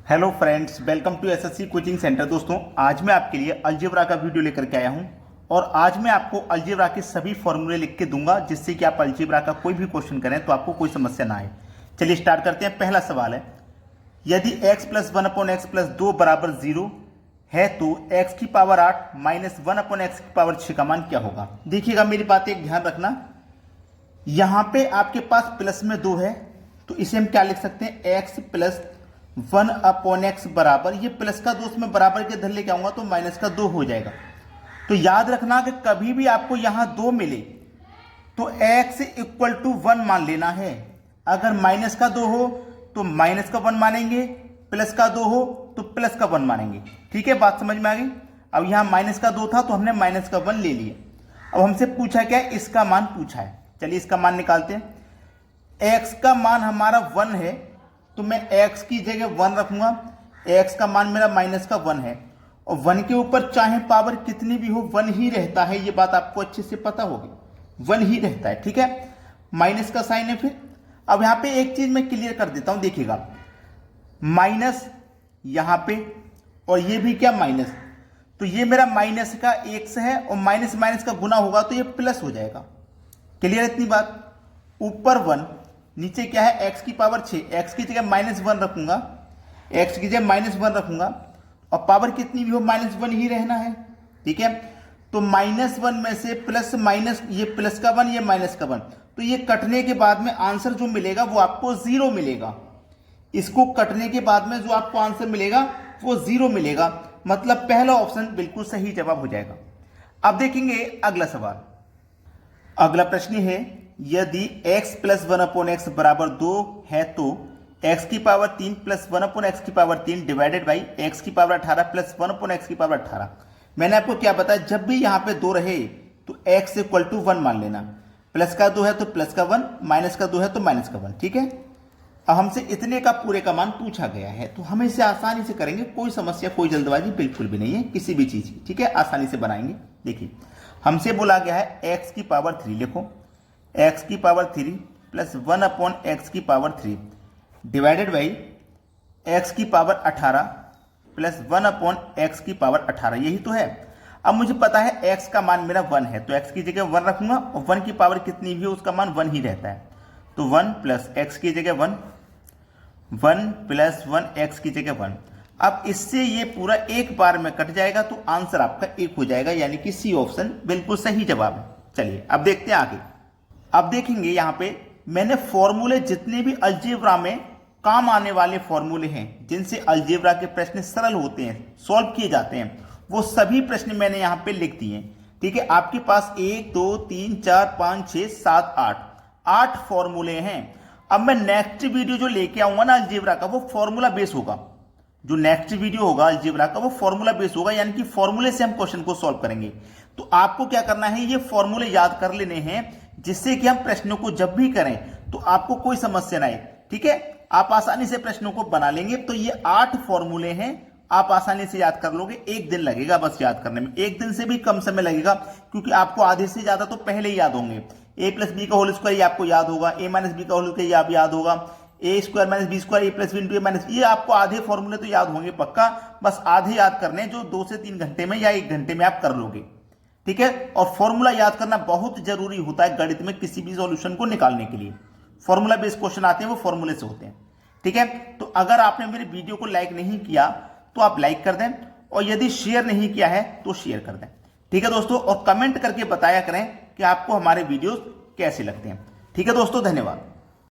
Hello friends, welcome to SSC coaching centre. दोस्तों, आज मैं आपके लिए अलजेब्रा का वीडियो लेकर के आया हूं और आज मैं आपको अलजेब्रा के सभी फॉर्मूले लिख के दूंगा जिससे कि आप अलजेब्रा का कोई भी क्वेश्चन करें तो आपको कोई समस्या ना आए। चलिए स्टार्ट करते हैं। पहला सवाल है, यदि x प्लस 1/x+2 बराबर 0 है तो x की पावर 8 माइनस 1/x की पावर 6 का मान क्या होगा। देखिएगा, मेरी बात एक ध्यान रखना, यहां पे आपके पास प्लस में 2 है तो इसे हम क्या लिख सकते हैं, x प्लस 1/x बराबर, ये प्लस का 2 में बराबर के इधर लेके आऊंगा तो माइनस का 2 हो जाएगा। तो याद रखना कि कभी भी आपको यहां 2 मिले तो x इक्वल टू 1 मान लेना है। अगर माइनस का 2 हो तो माइनस का 1 मानेंगे, प्लस का 2 हो तो प्लस का 1 मानेंगे। ठीक है, बात समझ में आ गई। अब यहां माइनस का 2 था तो हमने माइनस का 1 ले लिया। अब हमसे पूछा क्या है, इसका मान पूछा है। चलिए इसका मान निकालते हैं। x का मान हमारा 1 है तो मैं x की जगह 1 रखूंगा। x का मान मेरा माइनस का 1 है और 1 के ऊपर चाहे पावर कितनी भी हो 1 ही रहता है, ये बात आपको अच्छे से पता होगी, 1 ही रहता है। ठीक है, माइनस का साइन है। फिर अब यहां पे एक चीज मैं क्लियर कर देता हूं, देखिएगा, माइनस यहां पे और ये भी क्या माइनस, तो ये मेरा माइनस का x है और माइनस माइनस का गुना होगा तो ये प्लस हो जाएगा। क्लियर इतनी बात। ऊपर 1, नीचे क्या है, x की पावर 6, x की जगह -1 रखूंगा, x की जगह -1 रखूंगा और पावर कितनी भी हो -1 ही रहना है। ठीक है, तो -1 में से प्लस माइनस, ये प्लस का 1 ये माइनस का 1, तो ये कटने के बाद में आंसर जो मिलेगा वो आपको 0 मिलेगा। इसको कटने के बाद में जो आपको आंसर मिलेगा वो 0 मिलेगा, मतलब पहला ऑप्शन बिल्कुल सही जवाब हो जाएगा। अब देखेंगे अगला सवाल। अगला प्रश्न है, यदि x प्लस 1/x बराबर 2 है तो x की पावर 3 प्लस 1/x की पावर 3 डिवाइडेड बाई x की पावर 18 प्लस 1/x की पावर 18। मैंने आपको क्या बताया, जब भी यहां पे 2 रहे तो x इक्वल टू 1 मान लेना। प्लस का 2 है तो प्लस का 1, माइनस का 2 है तो माइनस का 1। ठीक है, अब हमसे इतने का पूरे का मान पूछा गया है तो हम इसे आसानी से करेंगे, कोई समस्या कोई जल्दबाजी बिल्कुल भी नहीं है किसी भी चीज की। ठीक है, आसानी से बनाएंगे। देखिए, हमसे बोला गया है x की पावर 3 लिखो, x की पावर 3 प्लस 1/x की पावर 3 डिवाइडेड बाई x की पावर 18 प्लस 1/x की पावर 18, यही तो है। अब मुझे पता है x का मान मेरा 1 है तो x की जगह 1 रखूंगा और 1 की पावर कितनी भी हो उसका मान 1 ही रहता है, तो 1 प्लस x की जगह 1, 1 प्लस 1 x की जगह 1। अब इससे ये पूरा एक बार में कट जाएगा तो आंसर आपका 1 हो जाएगा, यानी कि सी ऑप्शन बिल्कुल सही जवाब है। चलिए अब देखते हैं आगे। अब देखेंगे यहां पे मैंने फॉर्मूले, जितने भी अलजेब्रा में काम आने वाले फॉर्मूले हैं जिनसे अलजेब्रा के प्रश्न सरल होते हैं, सॉल्व किए जाते हैं, वो सभी प्रश्न मैंने यहां पे लिख दिए। ठीक है, आपके पास 1 2 3 4 5 6 7 8 फॉर्मूले हैं। अब मैं नेक्स्ट वीडियो जो लेके आऊंगा ना अलजेब्रा का, वो फॉर्मूला बेस होगा। जो नेक्स्ट वीडियो होगा अलजेब्रा का वो फॉर्मूला बेस होगा, यानी कि फॉर्मूले से हम क्वेश्चन को सॉल्व करेंगे। तो आपको क्या करना है, ये फॉर्मूले याद कर लेने हैं जिससे कि हम प्रश्नों को जब भी करें तो आपको कोई समस्या ना आए। ठीक है, आप आसानी से प्रश्नों को बना लेंगे। तो ये 8 फॉर्मूले हैं, आप आसानी से याद कर लोगे। 1 दिन लगेगा बस याद करने में, 1 दिन से भी कम समय लगेगा, क्योंकि आपको आधे से ज्यादा तो पहले ही याद होंगे। a प्लस बी का होल स्क्वायर ये आपको याद होगा, a माइनस बी का होल स्क्वायर ये आप याद होगा, a square minus B square a plus B into A minus, ये आपको आधे फॉर्मूले तो याद होंगे पक्का। बस आधे याद करने जो 2 से 3 घंटे में या 1 घंटे में आप कर लोगे। ठीक है, और फॉर्मूला याद करना बहुत जरूरी होता है गणित में, किसी भी सॉल्यूशन को निकालने के लिए फॉर्मूला बेस्ड क्वेश्चन आते हैं वो फॉर्मूले से होते हैं। ठीक है, तो अगर आपने मेरे वीडियो को लाइक नहीं किया तो आप लाइक कर दें और यदि शेयर नहीं किया है तो शेयर कर दें। ठीक है दोस्तों, और कमेंट करके बताया करें कि आपको हमारे वीडियोस कैसे लगते हैं। ठीक है दोस्तों, धन्यवाद।